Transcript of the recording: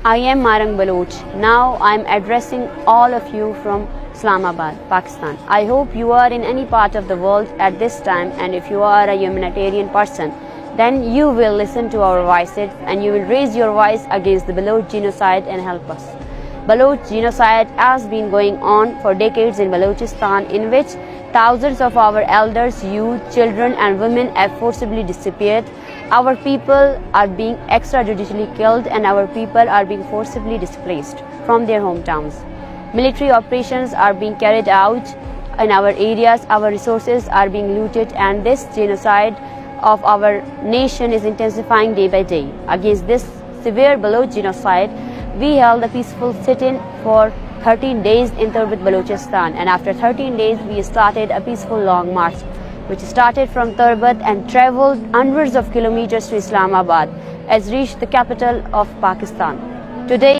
I am mahrang Baloch. Now I am addressing all of you from Islamabad, Pakistan. I hope you are in any part of the world at this time, and if you are a humanitarian person, then you will listen to our voices and you will raise your voice against the Baloch genocide and help us. Baloch genocide has been going on for decades in Balochistan, in which thousands of our elders, youth, children and women have forcibly disappeared. Our people are being extrajudicially killed and our people are being forcibly displaced from their hometowns. Military operations are being carried out in our areas, our resources are being looted, and this genocide of our nation is intensifying day by day. Against this severe Baloch genocide, we held a peaceful sit-in for 13 days in Turbat, Balochistan, and after 13 days we started a peaceful long march which started from Turbat and travelled hundreds of kilometers to Islamabad, as reached the capital of Pakistan. Today